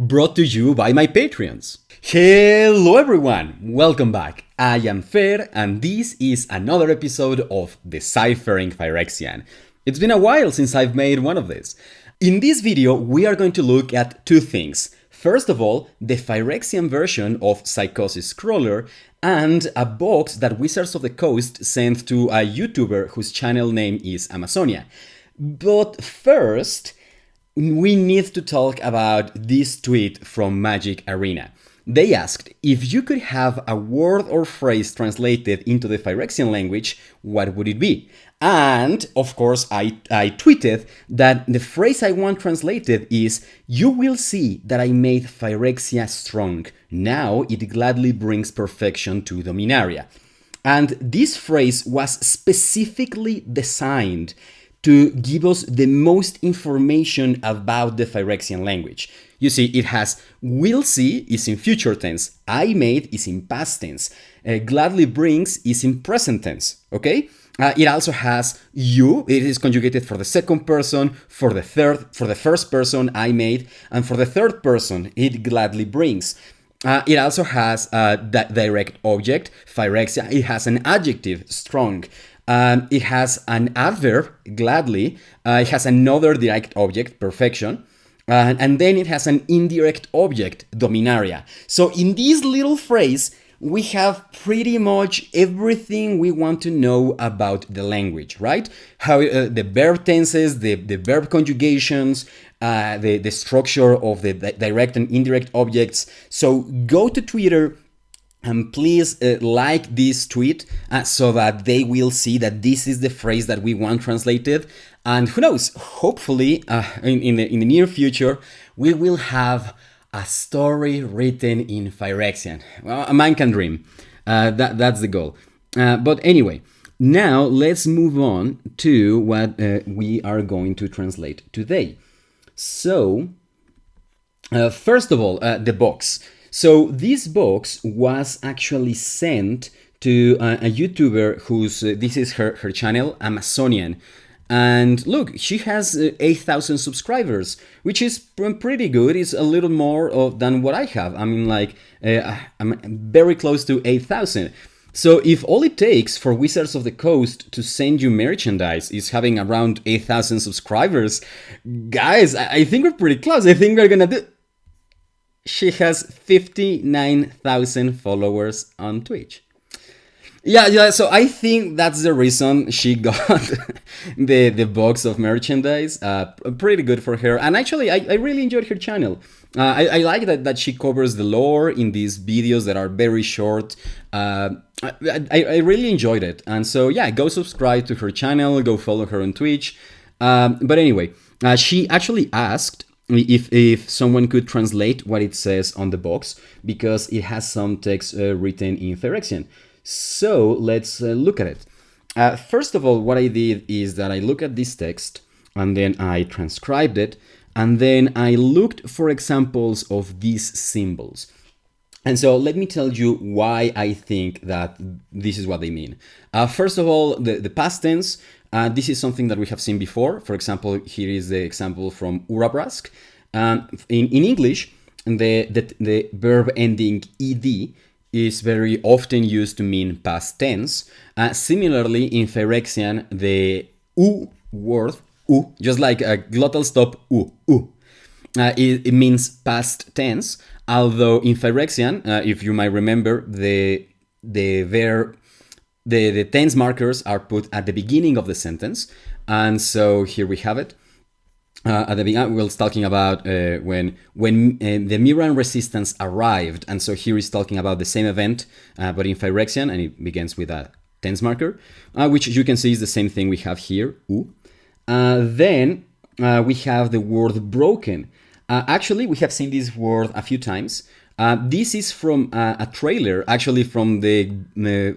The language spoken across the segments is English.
brought to you by my Patreons. Hello everyone, welcome back. I am Fer, and this is another episode of Deciphering Phyrexian. It's been a while since I've made one of these. In this video, we are going to look at two things. First of all, the Phyrexian version of Psychosis Crawler, and a box that Wizards of the Coast sent to a YouTuber whose channel name is Amazonia. But first, we need to talk about this tweet from Magic Arena. They asked, if you could have a word or phrase translated into the Phyrexian language, what would it be? And, of course, I tweeted that the phrase I want translated is, you will see that I made Phyrexia strong. Now it gladly brings perfection to Dominaria. And this phrase was specifically designed to give us the most information about the Phyrexian language. You see, it has will see is in future tense, I made is in past tense, gladly brings is in present tense, okay? It also has you, it is conjugated for the second person, for the first person, I made, and for the third person, it gladly brings. It also has a direct object, Phyrexia. It has an adjective, strong. It has an adverb, gladly. It has another direct object, perfection. And then it has an indirect object, dominaria. So in this little phrase, we have pretty much everything we want to know about the language, right? How the verb tenses, the verb conjugations, the structure of the direct and indirect objects. So go to Twitter and please like this tweet so that they will see that this is the phrase that we want translated. And who knows, hopefully in the near future, we will have a story written in Phyrexian. Well, a man can dream. That's the goal. But anyway, now let's move on to what we are going to translate today. So, first of all, the box. So this box was actually sent to a YouTuber whose, this is her channel, Amazonian. And look, she has 8,000 subscribers, which is pretty good. It's a little more than what I have. I mean, like, I'm very close to 8,000. So if all it takes for Wizards of the Coast to send you merchandise is having around 8,000 subscribers, guys, I think we're pretty close. I think we're gonna do... She has 59,000 followers on Twitch. Yeah, so I think that's the reason she got the box of merchandise. Pretty good for her. And actually, I really enjoyed her channel. I like that she covers the lore in these videos that are very short. I really enjoyed it. And so, yeah, go subscribe to her channel, go follow her on Twitch. But anyway, she actually asked if someone could translate what it says on the box, because it has some text written in Phyrexian. So let's look at it. First of all, what I did is that I looked at this text and then I transcribed it, and then I looked for examples of these symbols. And so let me tell you why I think that this is what they mean. First of all, the past tense. This is something that we have seen before. For example, here is the example from Urabrask. In English, the verb ending ed is very often used to mean past tense. Similarly, in Phyrexian, the u word, u, just like a glottal stop, u, it means past tense. Although in Phyrexian, if you might remember, the tense markers are put at the beginning of the sentence. And so here we have it. At the beginning, we were talking about when the Miran resistance arrived, and so here is talking about the same event, but in Phyrexian, and it begins with a tense marker, which you can see is the same thing we have here, u. Then we have the word broken. Actually, we have seen this word a few times. This is from a trailer, actually from the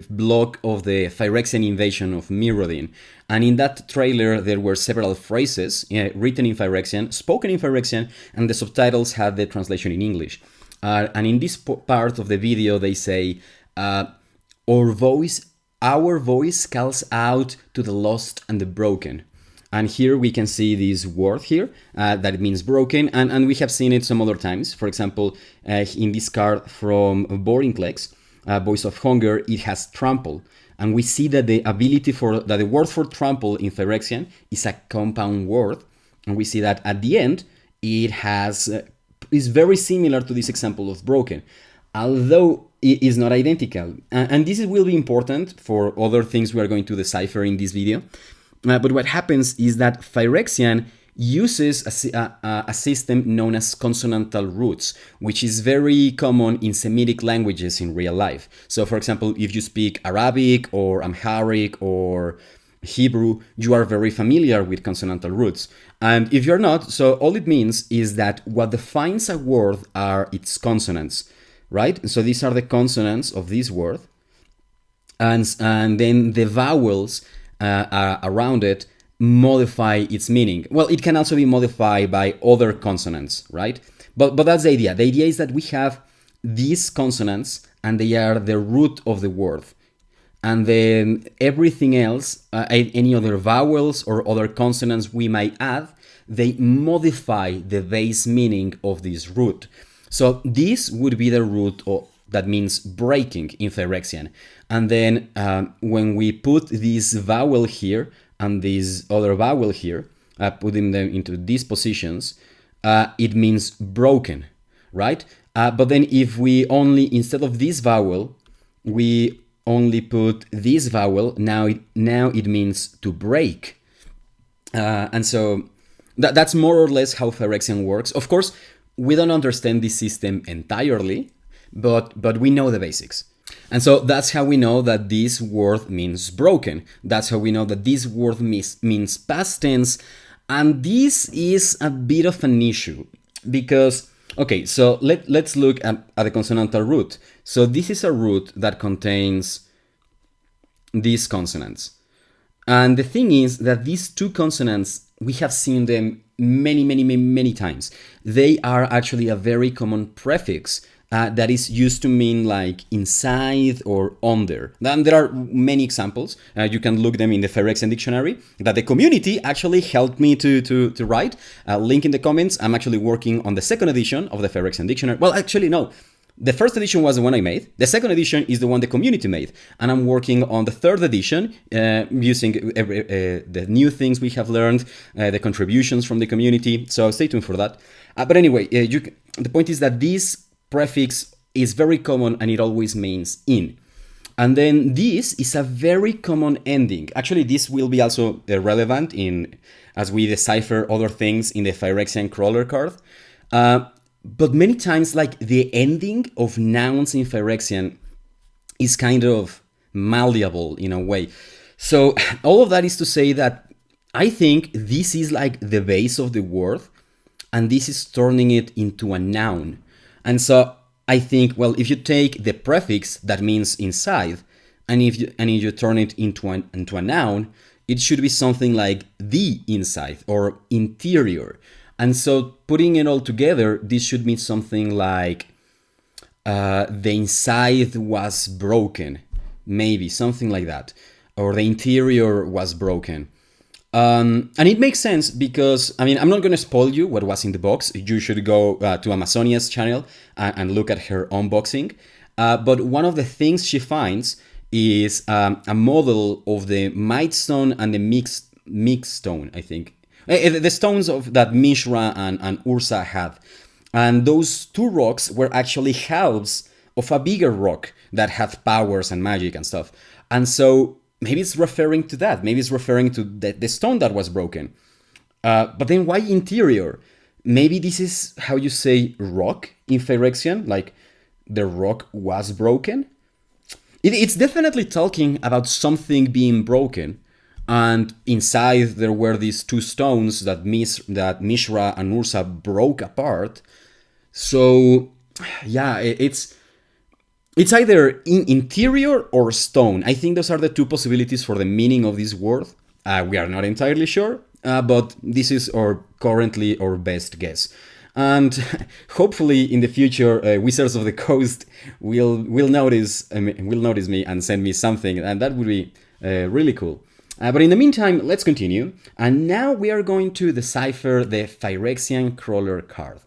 blog of the Phyrexian invasion of Mirrodin. And in that trailer, there were several phrases written in Phyrexian, spoken in Phyrexian, and the subtitles had the translation in English. And in this part of the video, they say, our voice calls out to the lost and the broken. And here we can see this word here that it means broken, and we have seen it some other times. For example, in this card from Borinclex, Voice of Hunger, it has trample. And we see that the word for trample in Phyrexian is a compound word. And we see that at the end, it is very similar to this example of broken, although it is not identical. And this will be important for other things we are going to decipher in this video. But what happens is that Phyrexian uses a system known as consonantal roots, which is very common in Semitic languages in real life. So, for example, if you speak Arabic or Amharic or Hebrew, you are very familiar with consonantal roots. And if you're not, so all it means is that what defines a word are its consonants, right? So these are the consonants of this word, and then the vowels around it modify its meaning. Well, it can also be modified by other consonants, right? But that's the idea. The idea is that we have these consonants and they are the root of the word. And then everything else, any other vowels or other consonants we might add, they modify the base meaning of this root. So this would be the root that means breaking in Phyrexian. And then when we put this vowel here and this other vowel here, putting them into these positions, it means broken, right? But then if we instead of this vowel, we only put this vowel, now it means to break. And so that's more or less how Phyrexian works. Of course, we don't understand this system entirely, but we know the basics. And so that's how we know that this word means broken. That's how we know that this word means past tense. And this is a bit of an issue because, okay, so let's look at the consonantal root. So this is a root that contains these consonants. And the thing is that these two consonants, we have seen them many times. They are actually a very common prefix that is used to mean like inside or under. Then there are many examples. You can look them in the Phyrexian dictionary that the community actually helped me to write. Link in the comments. I'm actually working on the second edition of the Phyrexian dictionary. Well, actually, no. The first edition was the one I made. The second edition is the one the community made. And I'm working on the third edition using the new things we have learned, the contributions from the community. So stay tuned for that. But anyway, the point is that this prefix is very common and it always means in. And then this is a very common ending. Actually, this will be also relevant as we decipher other things in the Phyrexian crawler card. But many times, like the ending of nouns in Phyrexian is kind of malleable in a way. So all of that is to say that I think this is like the base of the word, and this is turning it into a noun. And so I think, well, if you take the prefix that means inside, and if you turn it into a noun, it should be something like the inside or interior. And so putting it all together, this should mean something like the inside was broken, maybe something like that, or the interior was broken. And it makes sense because, I mean, I'm not going to spoil you what was in the box. You should go to Amazonia's channel and look at her unboxing. But one of the things she finds is a model of the Might Stone and the Mix Stone, I think. The stones that Mishra and Ursa had. And those two rocks were actually halves of a bigger rock that had powers and magic and stuff. And so maybe it's referring to that. Maybe it's referring to the stone that was broken. But then why interior? Maybe this is how you say rock in Phyrexian, like the rock was broken. It's definitely talking about something being broken. And inside there were these two stones that Mishra and Ursa broke apart. So yeah, it's either interior or stone. I think those are the two possibilities for the meaning of this word. We are not entirely sure, but this is currently our best guess. And hopefully in the future, Wizards of the Coast will notice me and send me something, and that would be really cool. But in the meantime, let's continue. And now we are going to decipher the Phyrexian crawler card.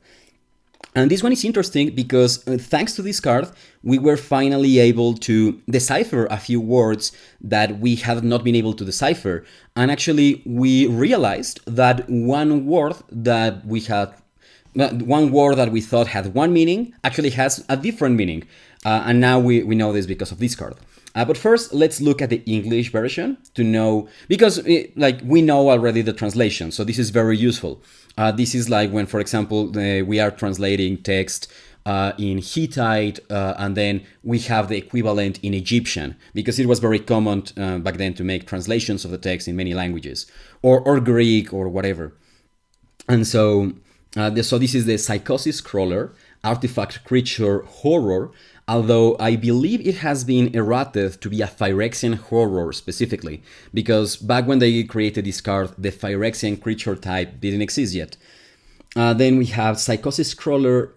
And this one is interesting because thanks to this card, we were finally able to decipher a few words that we had not been able to decipher. And actually, we realized that one word that we thought had one meaning actually has a different meaning. And now we know this because of this card. But first, let's look at the English version to know, because we know already the translation, so this is very useful. This is like when, for example, we are translating text in Hittite, and then we have the equivalent in Egyptian, because it was very common back then to make translations of the text in many languages, or Greek or whatever. And so this is the Psychosis crawler, artifact creature horror, although I believe it has been errated to be a Phyrexian horror specifically, because back when they created this card, the Phyrexian creature type didn't exist yet. Then we have Psychosis crawler.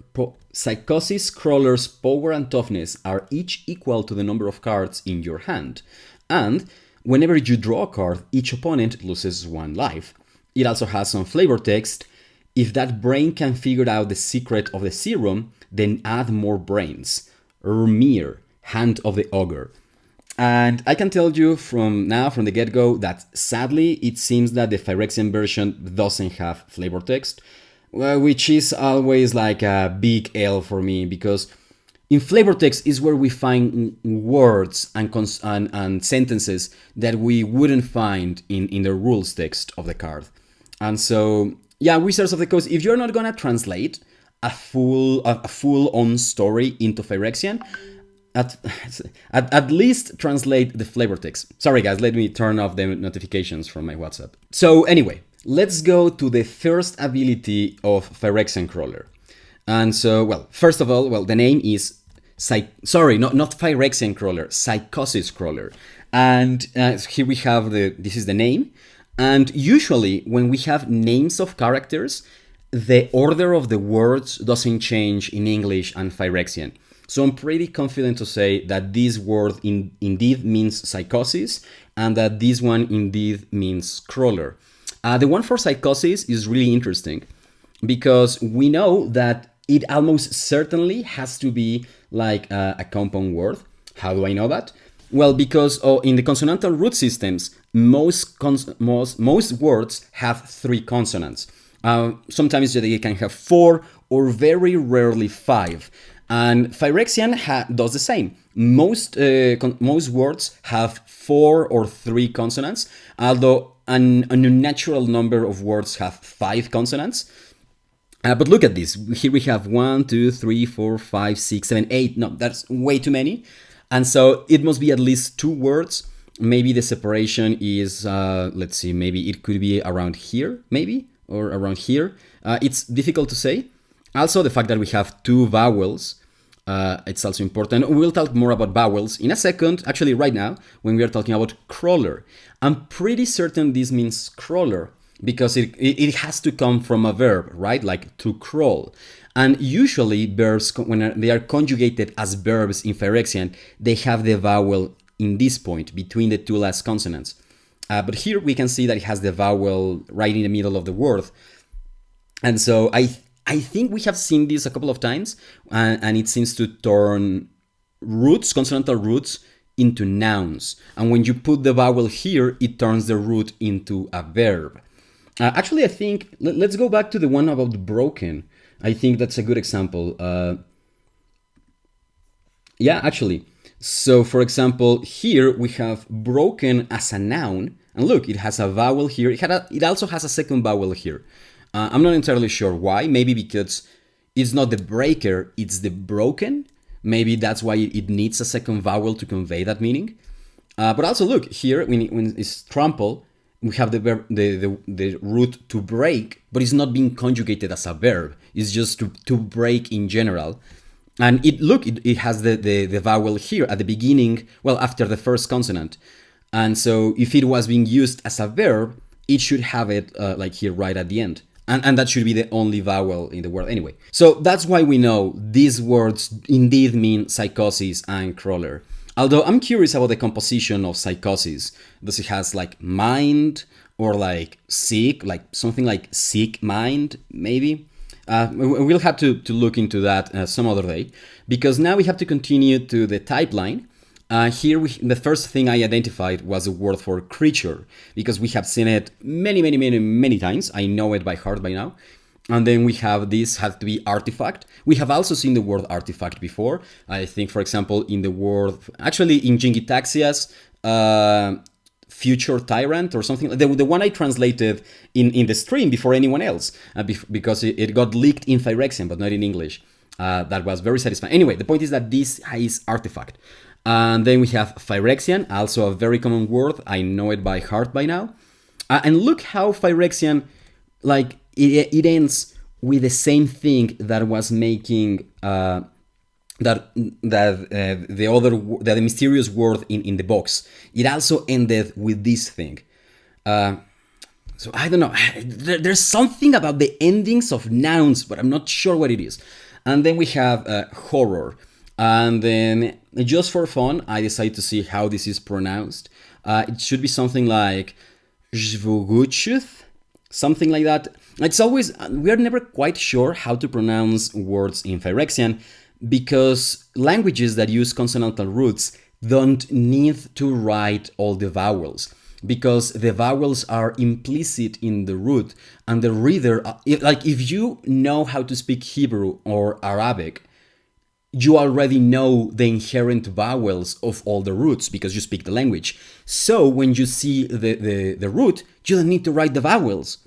Psychosis crawler's power and toughness are each equal to the number of cards in your hand, and whenever you draw a card, each opponent loses one life. It also has some flavor text. If that brain can figure out the secret of the serum, then add more brains. Ermir, Hand of the Ogre. And I can tell you from the get-go, that sadly it seems that the Phyrexian version doesn't have flavor text, which is always like a big L for me, because in flavor text is where we find words and sentences that we wouldn't find in the rules text of the card. And so, yeah, Wizards of the Coast, if you're not gonna translate a full-on story into Phyrexian, at least translate the flavor text. Sorry guys, let me turn off the notifications from my WhatsApp. So anyway, let's go to the first ability of Phyrexian crawler. And so, well, first of all, the name is not Phyrexian crawler, Psychosis crawler. And here we have this is the name. And usually when we have names of characters, the order of the words doesn't change in English and Phyrexian. So I'm pretty confident to say that this word indeed means psychosis, and that this one indeed means crawler. The one for psychosis is really interesting, because we know that it almost certainly has to be like a compound word. How do I know that? Well, because in the consonantal root systems, most words have 3 consonants. Sometimes they can have 4 or very rarely 5. And Phyrexian does the same. Most words have 4 or 3 consonants, although an unnatural number of words have 5 consonants. But look at this. Here we have 1, 2, 3, 4, 5, 6, 7, 8. No, that's way too many. And so it must be at least 2 words. Maybe the separation is, let's see, maybe it could be around here, maybe? Or around here. It's difficult to say. Also, the fact that we have 2 vowels, it's also important. We'll talk more about vowels in a second, actually right now, when we are talking about crawler. I'm pretty certain this means crawler, because it has to come from a verb, right? Like to crawl. And usually verbs, when they are conjugated as verbs in Phyrexian, they have the vowel in this point, between the 2 last consonants. But here we can see that it has the vowel right in the middle of the word. And so I think we have seen this a couple of times, and it seems to turn roots, consonantal roots, into nouns. And when you put the vowel here, it turns the root into a verb. Actually, I think, let's go back to the one about broken. I think that's a good example. Yeah, actually. So, for example, here we have broken as a noun. And look, it has a vowel here. It also has a second vowel here. I'm not entirely sure why. Maybe because it's not the breaker, it's the broken. Maybe that's why it needs a second vowel to convey that meaning. But also look, here, when it's trample, we have the verb, the root to break, but it's not being conjugated as a verb. It's just to break in general. And it has the vowel here at the beginning, well, after the first consonant. And so if it was being used as a verb, it should have it like here right at the end. And that should be the only vowel in the word anyway. So that's why we know these words indeed mean psychosis and crawler. Although I'm curious about the composition of Psychosis. Does it has like mind or like sick, like something like sick mind, maybe? We'll have to look into that some other day, because now we have to continue to the type line. The first thing I identified was a word for creature, because we have seen it many times. I know it by heart by now. And then we have this has to be artifact. We have also seen the word artifact before. I think, for example, in the word, actually in Jingitaxia's future tyrant or something, the one I translated in the stream before anyone else, because it got leaked in Phyrexian, but not in English. That was very satisfying. Anyway, the point is that this is artifact. And then we have Phyrexian, also a very common word. I know it by heart by now. And look how Phyrexian, like, it ends with the same thing that was making the mysterious word in the box. It also ended with this thing. So I don't know. There's something about the endings of nouns, but I'm not sure what it is. And then we have horror. And then just for fun, I decided to see how this is pronounced. It should be something like Zvuguchuth, something like that. It's always, we are never quite sure how to pronounce words in Phyrexian, because languages that use consonantal roots don't need to write all the vowels, because the vowels are implicit in the root, and the reader, like if you know how to speak Hebrew or Arabic, you already know the inherent vowels of all the roots because you speak the language. So when you see the root, you don't need to write the vowels.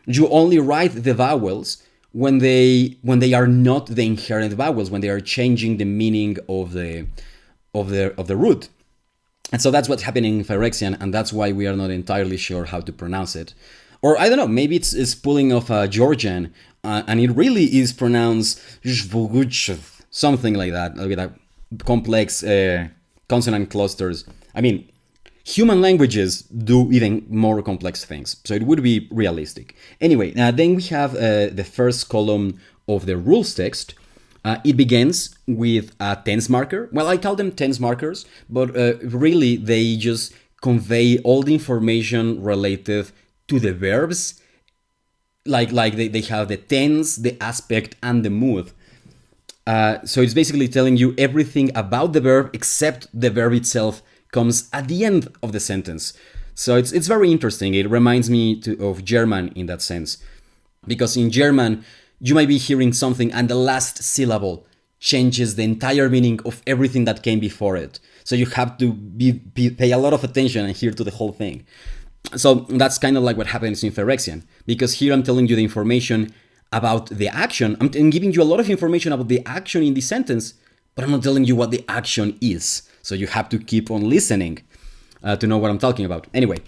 You only write the vowels when they are not the inherent vowels, when they are changing the meaning of the root. And so that's what's happening in Phyrexian, and that's why we are not entirely sure how to pronounce it. Or I don't know, maybe it's pulling off a Georgian, and it really is pronounced something like that, with a complex consonant clusters. I mean, human languages do even more complex things, so it would be realistic. Anyway, then we have the first column of the rules text. It begins with a tense marker. Well, I call them tense markers, but really they just convey all the information related to the verbs. Like they have the tense, the aspect, and the mood. So it's basically telling you everything about the verb except the verb itself comes at the end of the sentence. So it's very interesting. It reminds me of German in that sense, because in German you might be hearing something and the last syllable changes the entire meaning of everything that came before it. So you have to pay a lot of attention and hear to the whole thing. So that's kind of like what happens in Phyrexian, because here I'm telling you the information about the action. I'm giving you a lot of information about the action in the sentence, but I'm not telling you what the action is. So you have to keep on listening to know what I'm talking about. Anyway,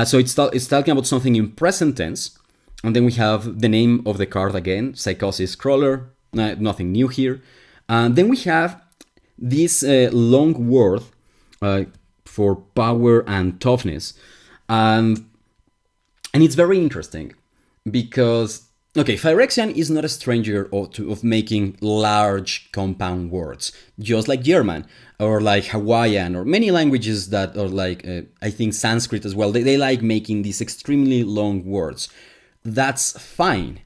so it's talking about something in present tense. And then we have the name of the card again, Psychosis Crawler, nothing new here. And then we have this long word for power and toughness. And it's very interesting because, okay, Phyrexian is not a stranger of making large compound words, just like German or like Hawaiian or many languages that are like, I think Sanskrit as well. They like making these extremely long words. That's fine.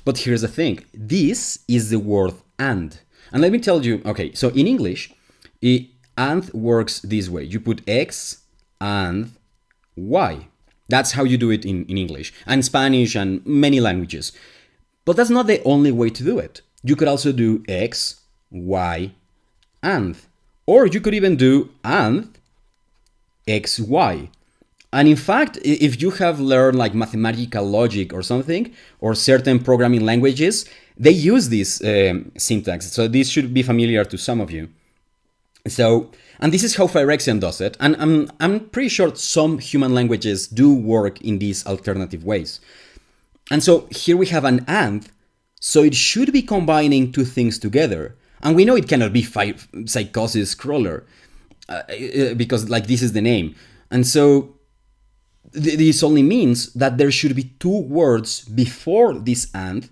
But here's the thing. This is the word and. And let me tell you, okay, so in English, and works this way. You put X and Y. That's how you do it in English and Spanish and many languages. But that's not the only way to do it. You could also do X, Y, and. Or you could even do and X, Y. And in fact, if you have learned like mathematical logic or something, or certain programming languages, they use this syntax. So this should be familiar to some of you. So, and this is how Phyrexian does it. And I'm pretty sure some human languages do work in these alternative ways. And so here we have an and, so it should be combining two things together. And we know it cannot be Psychosis Crawler, because like this is the name. And so this only means that there should be two words before this and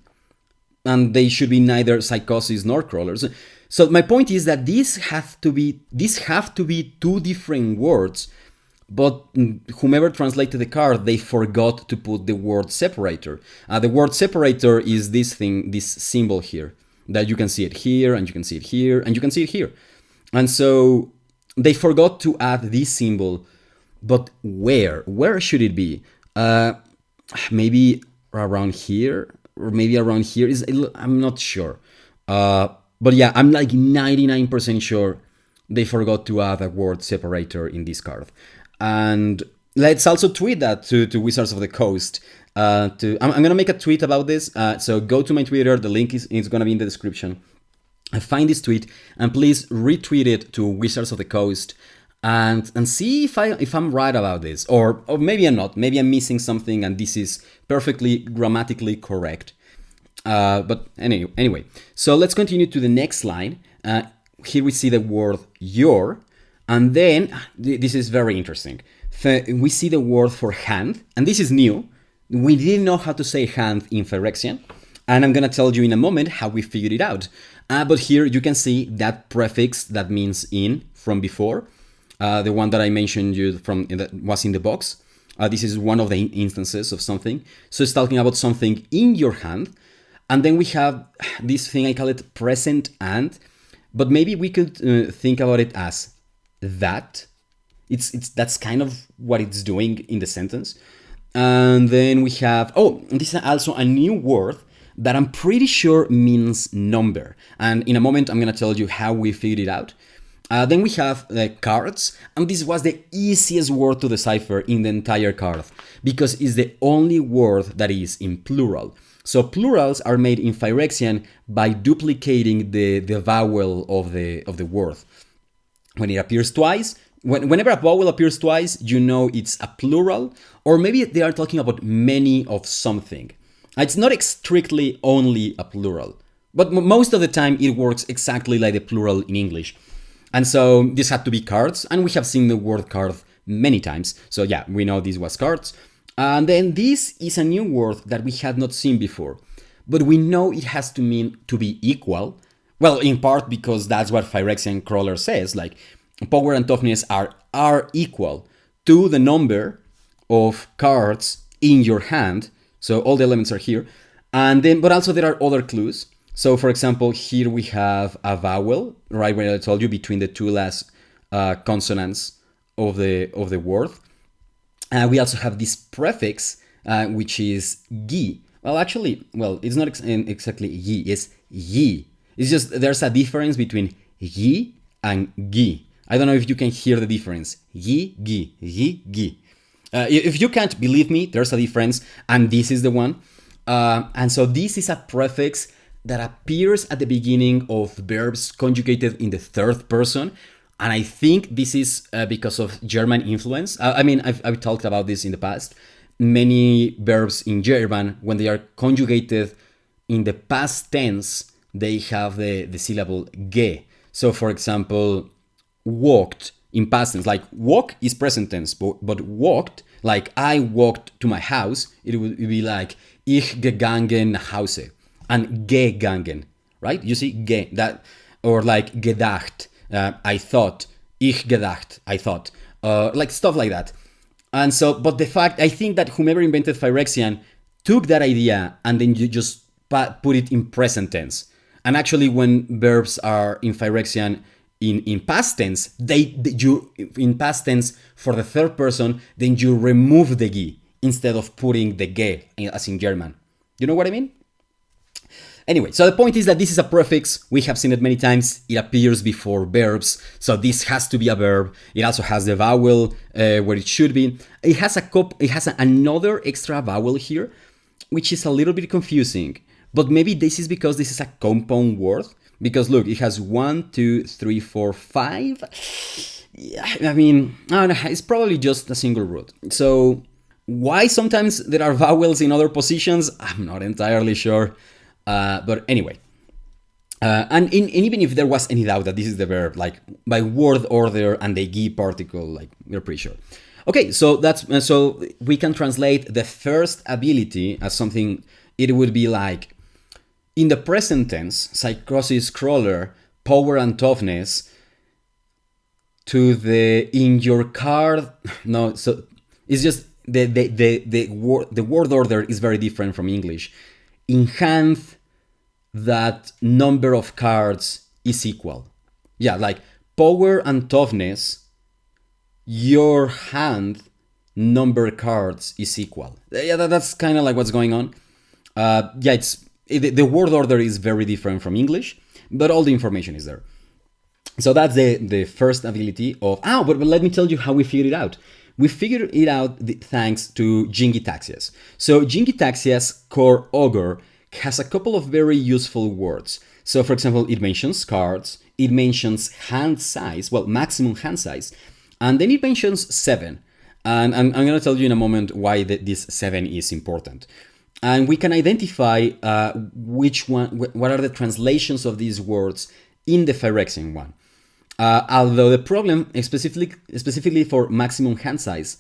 and they should be neither psychosis nor crawlers. So my point is that these have to be two different words, but whomever translated the card, they forgot to put the word separator. The word separator is this thing, this symbol here, that you can see it here, and you can see it here, and you can see it here. And so they forgot to add this symbol, but where? Where should it be? Maybe around here, or maybe around here. I'm not sure. But yeah, I'm like 99% sure they forgot to add a word separator in this card. And let's also tweet that to Wizards of the Coast. I'm gonna make a tweet about this. So go to my Twitter. The link is gonna be in the description. Find this tweet and please retweet it to Wizards of the Coast and see if I'm right about this, or maybe I'm not. Maybe I'm missing something and this is perfectly grammatically correct. But anyway, so let's continue to the next line. Here we see the word your, and then this is very interesting. We see the word for hand, and this is new. We didn't know how to say hand in Phyrexian, and I'm gonna tell you in a moment how we figured it out. But here you can see that prefix that means in from before, the one that I mentioned you from that was in the box. This is one of the instances of something. So it's talking about something in your hand. And then we have this thing, I call it present and, but maybe we could think about it as that. That's kind of what it's doing in the sentence. And then we have, this is also a new word that I'm pretty sure means number. And in a moment, I'm gonna tell you how we figured it out. Then we have cards, and this was the easiest word to decipher in the entire card because it's the only word that is in plural. So plurals are made in Phyrexian by duplicating the vowel of the word. When it appears twice, whenever a vowel appears twice, you know it's a plural, or maybe they are talking about many of something. It's not strictly only a plural, but most of the time it works exactly like the plural in English. And so this had to be cards, and we have seen the word card many times. So yeah, we know this was cards. And then this is a new word that we had not seen before, but we know it has to mean to be equal. Well, in part because that's what Phyrexian Crawler says, like power and toughness are equal to the number of cards in your hand. So all the elements are here. And then, but also there are other clues. So for example, here we have a vowel, right where I told you between the two last consonants of the word. We also have this prefix, which is gi. Well, actually, it's not exactly yi, it's yi. It's just there's a difference between yi and gi. I don't know if you can hear the difference. Yi, gi, yi, gi. If you can't believe me, there's a difference, and this is the one. And so this is a prefix that appears at the beginning of verbs conjugated in the third person. And I think this is because of German influence. I've talked about this in the past. Many verbs in German, when they are conjugated in the past tense, they have the syllable ge. So for example, walked in past tense, like walk is present tense, but walked, like I walked to my house, it would be like ich gegangen nach Hause. And gegangen, right? You see, ge, that, or like gedacht. I thought, ich gedacht, I thought, like stuff like that. And so, but the fact, I think that whomever invented Phyrexian took that idea and then you just put it in present tense. And actually when verbs are in Phyrexian in past tense, you in past tense for the third person, then you remove the gi instead of putting the ge as in German. You know what I mean? Anyway, so the point is that this is a prefix. We have seen it many times. It appears before verbs. So this has to be a verb. It also has the vowel where it should be. It has another extra vowel here, which is a little bit confusing. But maybe this is because this is a compound word. Because look, it has 1, 2, 3, 4, 5. Yeah, I don't know, it's probably just a single root. So why sometimes there are vowels in other positions? I'm not entirely sure. But anyway, and even if there was any doubt that this is the verb, like by word order and the gi particle, like we're pretty sure. Okay, so so we can translate the first ability as something. It would be like In the present tense, Psychosis crawler, power and toughness, to the in your card. No, so it's just the word order is very different from English. In hand, that number of cards is equal. Yeah, like power and toughness, your hand number cards is equal. Yeah, that's kind of like what's going on. Yeah, the word order is very different from English, but all the information is there. So that's the first ability of... but let me tell you how we figured it out. We figured it out thanks to Jingitaxias. So Jingitaxias core ogre has a couple of very useful words. So for example, it mentions cards, it mentions hand size, well, maximum hand size, and then it mentions 7. And I'm going to tell you in a moment why this 7 is important. And we can identify what are the translations of these words in the Phyrexian one. Although the problem, specifically for maximum hand size,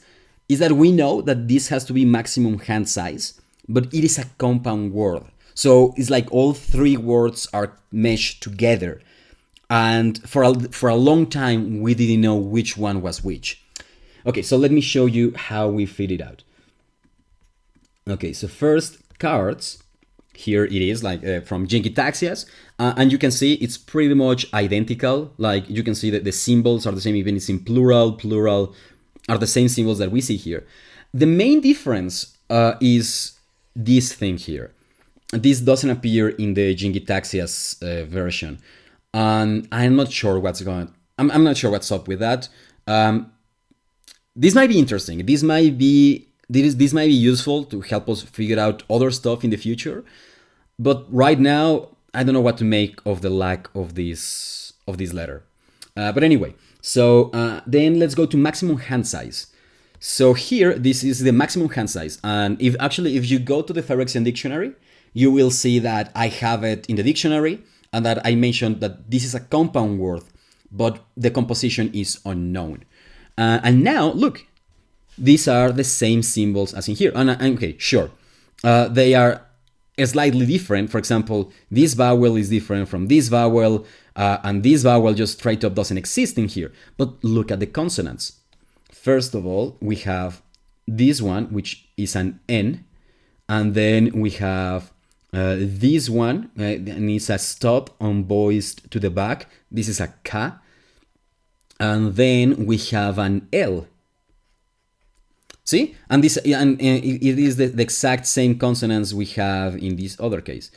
is that we know that this has to be maximum hand size, but it is a compound word. So it's like all three words are meshed together. And for a long time, we didn't know which one was which. Okay, so let me show you how we figured it out. Okay, so first, cards. Here it is, like from Jingitaxias, and you can see it's pretty much identical. Like you can see that the symbols are the same, even it's in plural are the same symbols that we see here. The main difference is this thing here. This doesn't appear in the Jingitaxias version, and I'm not sure what's going. I'm not sure what's up with that. This might be interesting. This might be useful to help us figure out other stuff in the future. But right now, I don't know what to make of the lack of this letter. But anyway, so then let's go to maximum hand size. So here, this is the maximum hand size. And if you go to the Phyrexian dictionary, you will see that I have it in the dictionary and that I mentioned that this is a compound word, but the composition is unknown. And now, look, these are the same symbols as in here. And okay, sure, they are slightly different. For example, this vowel is different from this vowel, and this vowel just straight up doesn't exist in here. But look at the consonants. First of all, we have this one, which is an N, and then we have this one, and it's a stop unvoiced to the back. This is a K, and then we have an L. See? And it is the exact same consonants we have in this other case.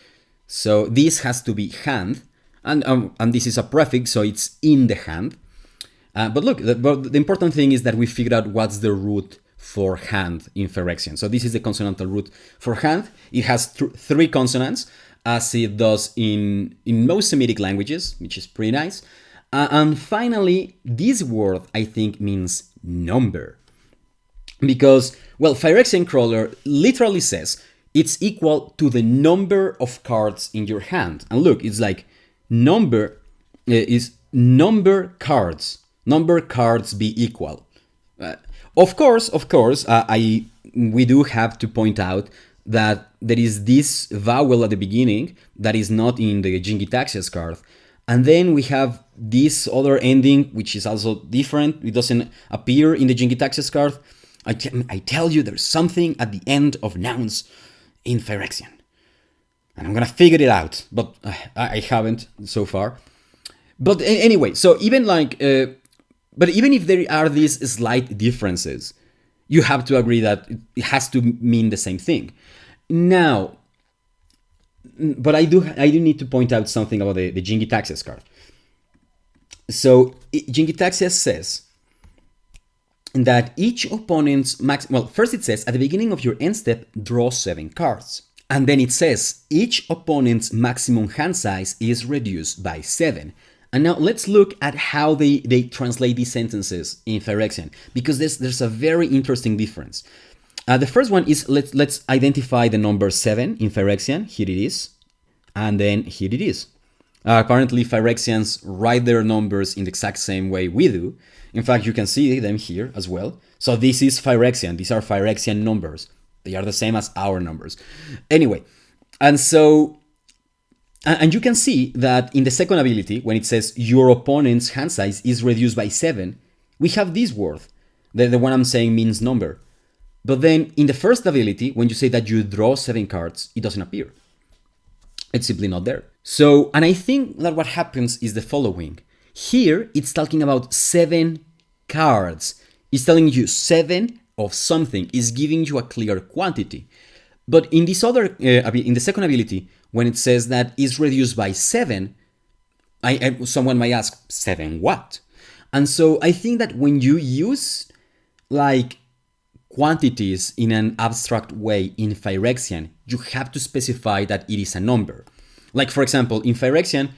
So this has to be hand, and this is a prefix, so it's in the hand. But look, the important thing is that we figured out what's the root for hand in Phyrexian. So this is the consonantal root for hand. It has three consonants, as it does in most Semitic languages, which is pretty nice. And finally, this word, I think, means number. Because, well, Phyrexian crawler literally says it's equal to the number of cards in your hand. And look, it's like number is number cards. Number cards be equal. Of course, we do have to point out that there is this vowel at the beginning that is not in the Jingitaxias card. And then we have this other ending, which is also different. It doesn't appear in the Jingitaxias card. I tell you, there's something at the end of nouns in Phyrexian. And I'm gonna figure it out, but I haven't so far. But anyway, so even if there are these slight differences, you have to agree that it has to mean the same thing. Now, but I do need to point out something about the Jingitaxias card. So Jingitaxias says that each opponent's first it says at the beginning of your end step, draw 7 cards. And then it says each opponent's maximum hand size is reduced by 7. And now let's look at how they translate these sentences in Phyrexian, because there's a very interesting difference. The first one is let's identify the number 7 in Phyrexian. Here it is. And then here it is. Apparently Phyrexians write their numbers in the exact same way we do. In fact, you can see them here as well. So this is Phyrexian. These are Phyrexian numbers. They are the same as our numbers. Anyway, and so And you can see that in the second ability, when it says your opponent's hand size is reduced by 7, we have this word. The one I'm saying means number. But then in the first ability, when you say that you draw 7 cards, it doesn't appear. It's simply not there. So, and I think that what happens is the following. Here, it's talking about 7 cards. It's telling you 7 of something, is giving you a clear quantity. But in this other, in the second ability, when it says that is reduced by 7, someone might ask, 7 what? And so I think that when you use like quantities in an abstract way in Phyrexian, you have to specify that it is a number. Like for example, in Phyrexian,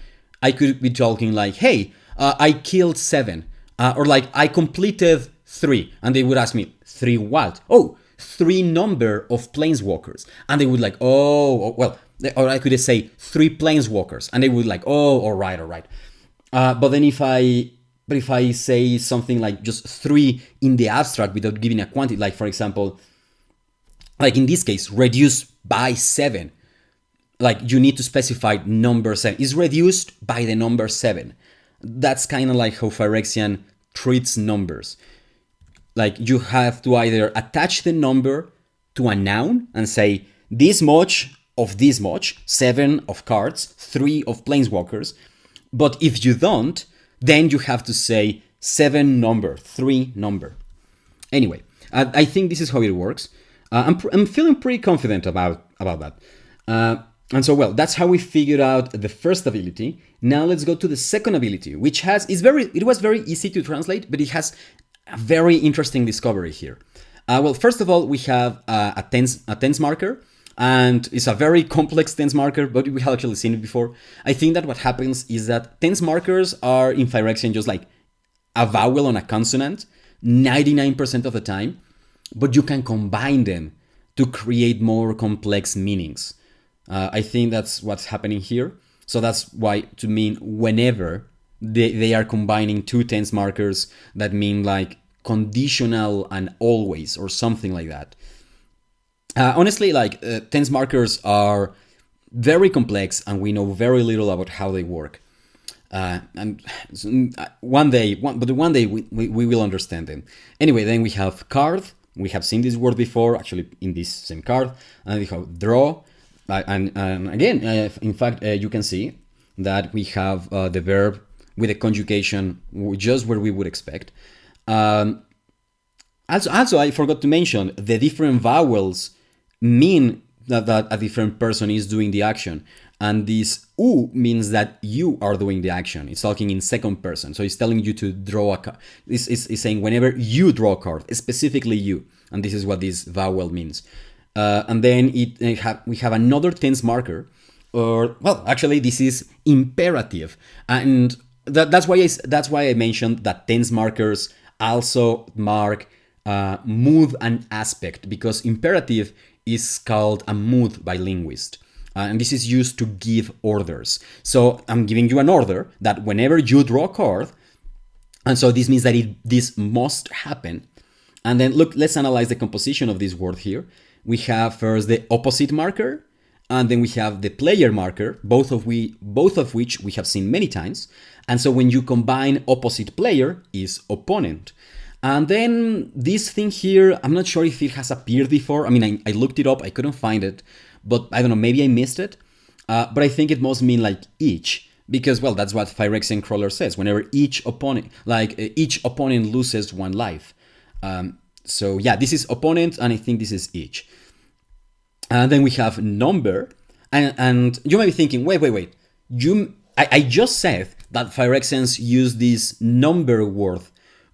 I could be talking like, hey, I killed 7, or like I completed 3, and they would ask me, 3 what? Oh, 3 number of planeswalkers, and they would like, oh, well, or I could say 3 planeswalkers, and they would like, oh, all right. But then if I say something like just 3 in the abstract without giving a quantity, like for example, like in this case, reduce by 7, like you need to specify number 7. Is reduced by the number 7. That's kind of like how Phyrexian treats numbers. Like you have to either attach the number to a noun and say this much of this much, 7 of cards, 3 of planeswalkers. But if you don't, then you have to say 7 number, 3 number. Anyway, I think this is how it works. I'm feeling pretty confident about that. And so, well, that's how we figured out the first ability. Now let's go to the second ability, which it was very easy to translate, but it has a very interesting discovery here. Well, first of all, we have a tense marker, and it's a very complex tense marker, but we have actually seen it before. I think that what happens is that tense markers are in Phyrexian just like a vowel on a consonant 99% of the time, but you can combine them to create more complex meanings. I think that's what's happening here. So that's why to mean whenever they are combining 2 tense markers that mean like conditional and always or something like that. Honestly, like tense markers are very complex and we know very little about how they work. And one day we will understand them. Anyway, then we have card. We have seen this word before, actually in this same card. And we have draw. And again, in fact, you can see that we have the verb with a conjugation just where we would expect. Also, I forgot to mention the different vowels mean that a different person is doing the action. And this u means that you are doing the action. It's talking in second person. So it's telling you to draw a card. It's saying whenever you draw a card, specifically you. And this is what this vowel means. And then we have another tense marker, or well, actually this is imperative, and that's why I mentioned that tense markers also mark mood and aspect, because imperative is called a mood by linguists, and this is used to give orders. So I'm giving you an order that whenever you draw a card, and so this means that this must happen. And then look, let's analyze the composition of this word here. We have first the opposite marker, and then we have the player marker, both of which we have seen many times. And so when you combine opposite player is opponent. And then this thing here, I'm not sure if it has appeared before. I mean, I looked it up, I couldn't find it, but I don't know, maybe I missed it. But I think it must mean like each, because well, that's what Phyrexian Crawler says. Whenever each opponent loses 1 life. So yeah, this is opponent, and I think this is each. And then we have number, and you might be thinking, wait. I just said that Phyrexians use this number word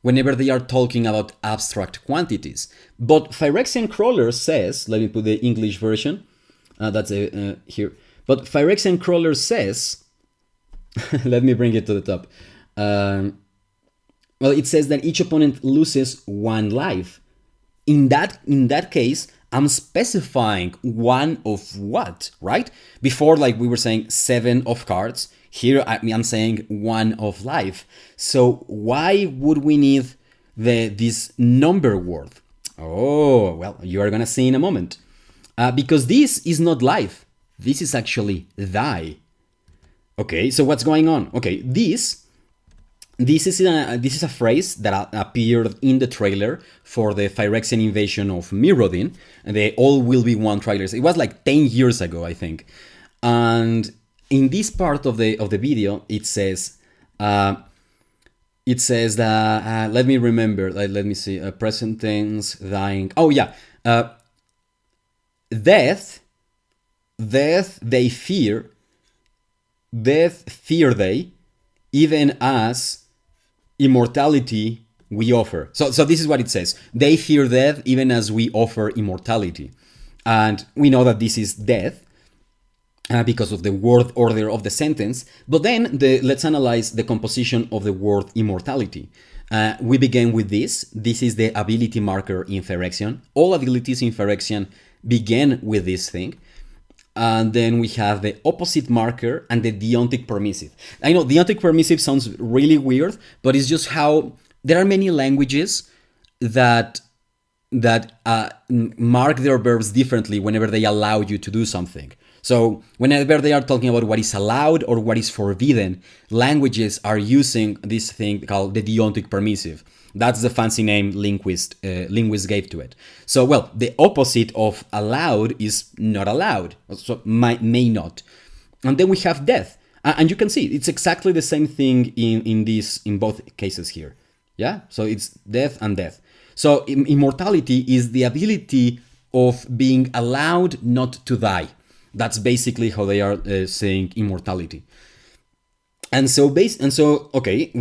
whenever they are talking about abstract quantities. But Phyrexian Crawler says, let me put the English version, that's here. But Phyrexian Crawler says, let me bring it to the top. Well, it says that each opponent loses 1 life. In that case, I'm specifying 1 of what, right? Before, like we were saying 7 of cards. Here I'm saying 1 of life. So why would we need this number word? Oh, well, you are gonna see in a moment. Because this is not life. This is actually die. Okay, so what's going on? Okay, this is a phrase that appeared in the trailer for the Phyrexian invasion of Mirrodin, and the All Will Be One trailers. It was like 10 years ago, I think. And in this part of the video, it says that let me remember. Let me see. Present tense, dying. Oh yeah, death. Death they fear. Death fear they, even as immortality we offer. So this is what it says. They fear death even as we offer immortality. And we know that this is death because of the word order of the sentence. But then let's analyze the composition of the word immortality. We begin with this. This is the ability marker in Phyrexian. All abilities in Phyrexian begin with this thing. And then we have the opposite marker and the deontic permissive. I know deontic permissive sounds really weird, but it's just how there are many languages that mark their verbs differently whenever they allow you to do something. So whenever they are talking about what is allowed or what is forbidden, languages are using this thing called the deontic permissive. That's the fancy name linguists gave to it. So, well, the opposite of allowed is not allowed, so may not. And then we have death. And you can see it's exactly the same thing in both cases here. Yeah? So it's death and death. So immortality is the ability of being allowed not to die. That's basically how they are saying immortality. And so okay,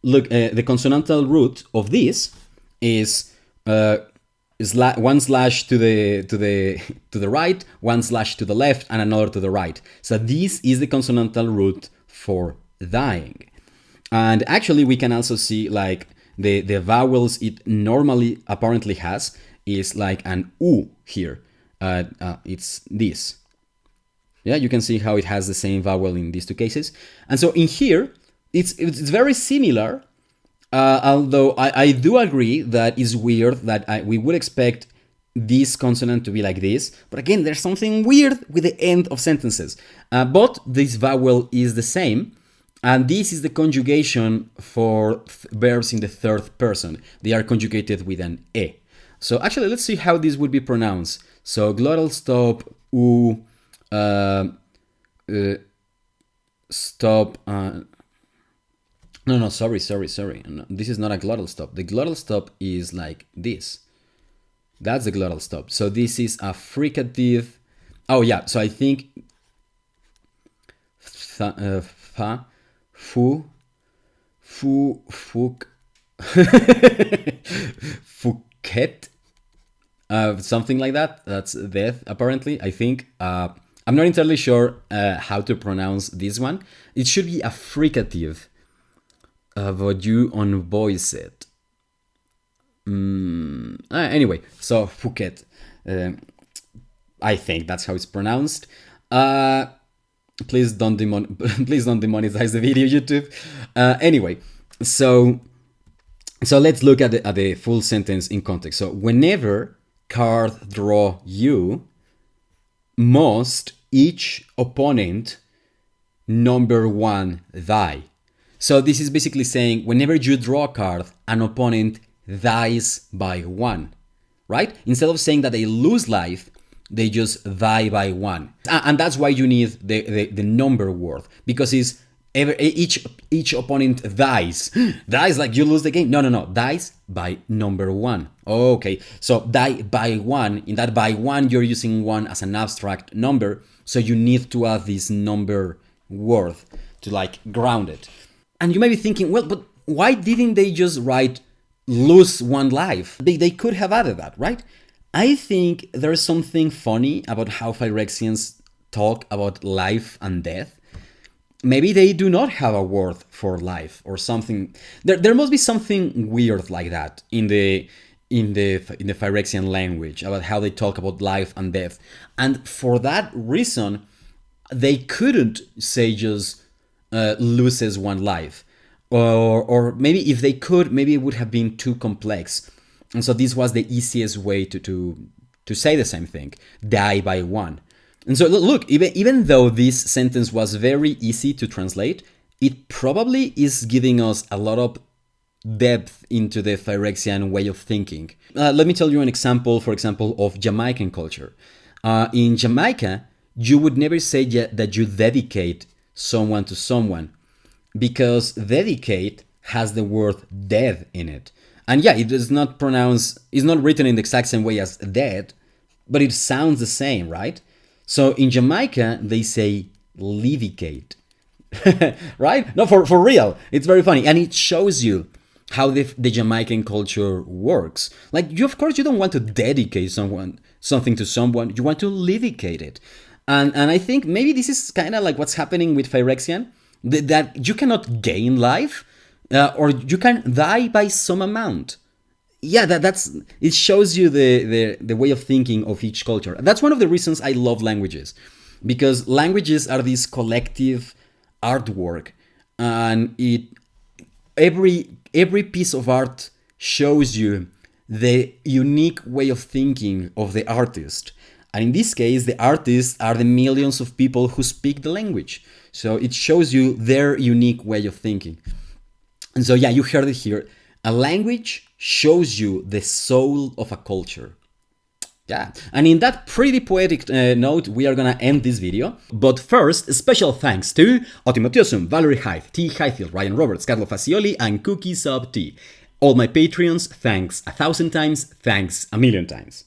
look, the consonantal root of this is one slash to the right, one slash to the left, and another to the right. So this is the consonantal root for dying. And actually, we can also see like the vowels it normally apparently has is like an U here. It's this. Yeah, you can see how it has the same vowel in these two cases. And so in here, it's very similar, although I do agree that it's weird that we would expect this consonant to be like this. But again, there's something weird with the end of sentences. But this vowel is the same. And this is the conjugation for verbs in the third person. They are conjugated with an E. So actually, let's see how this would be pronounced. So glottal stop, U, stop. No, sorry. No, this is not a glottal stop. The glottal stop is like this. That's the glottal stop. So this is a fricative. Oh yeah, so I think fa, fu, fuk, fuket, something like that. That's death, apparently, I think. I'm not entirely sure how to pronounce this one. It should be a fricative, but you unvoice it. Anyway, so Phuket. I think that's how it's pronounced. Please don't demonetize the video, YouTube. Anyway, so let's look at the full sentence in context. So whenever card draw you, must each opponent number one die. So this is basically saying whenever you draw a card, an opponent dies by one, right? Instead of saying that they lose life, they just die by one. And that's why you need the number word, because it's each opponent dies. Dies like you lose the game. No. Dies by number one. Okay, so die by one. In that by one, you're using one as an abstract number. So you need to add this number word to like ground it. And you may be thinking, well, but why didn't they just write lose one life? They could have added that, right? I think there's something funny about how Phyrexians talk about life and death. Maybe they do not have a word for life or something. There must be something weird like that in the Phyrexian language about how they talk about life and death. And for that reason, they couldn't say just loses one life. Or maybe if they could, maybe it would have been too complex. And so this was the easiest way to say the same thing, die by one. And so look, even though this sentence was very easy to translate, it probably is giving us a lot of depth into the Phyrexian way of thinking. Let me tell you an example, for example, of Jamaican culture. In Jamaica, you would never say that you dedicate someone to someone, because dedicate has the word dead in it. And yeah, it is not pronounced, it's not written in the exact same way as dead, but it sounds the same, right? So in Jamaica, they say livicate. Right? No, for real. It's very funny. And it shows you how the Jamaican culture works. Like, you, of course, you don't want to dedicate something to someone. You want to livicate it. And I think maybe this is kind of like what's happening with Phyrexian, that you cannot gain life, or you can die by some amount. Yeah, that's it shows you the way of thinking of each culture. That's one of the reasons I love languages, because languages are this collective artwork, and every piece of art shows you the unique way of thinking of the artist. And in this case, the artists are the millions of people who speak the language. So it shows you their unique way of thinking. And so yeah, you heard it here. A language shows you the soul of a culture. Yeah, and in that pretty poetic note, we are gonna end this video. But first, special thanks to Otimotiosum, Valerie Hythe, T. Highfield, Ryan Roberts, Carlo Facioli, and Cookie Sub T. All my Patreons, thanks 1,000 times, thanks a million times.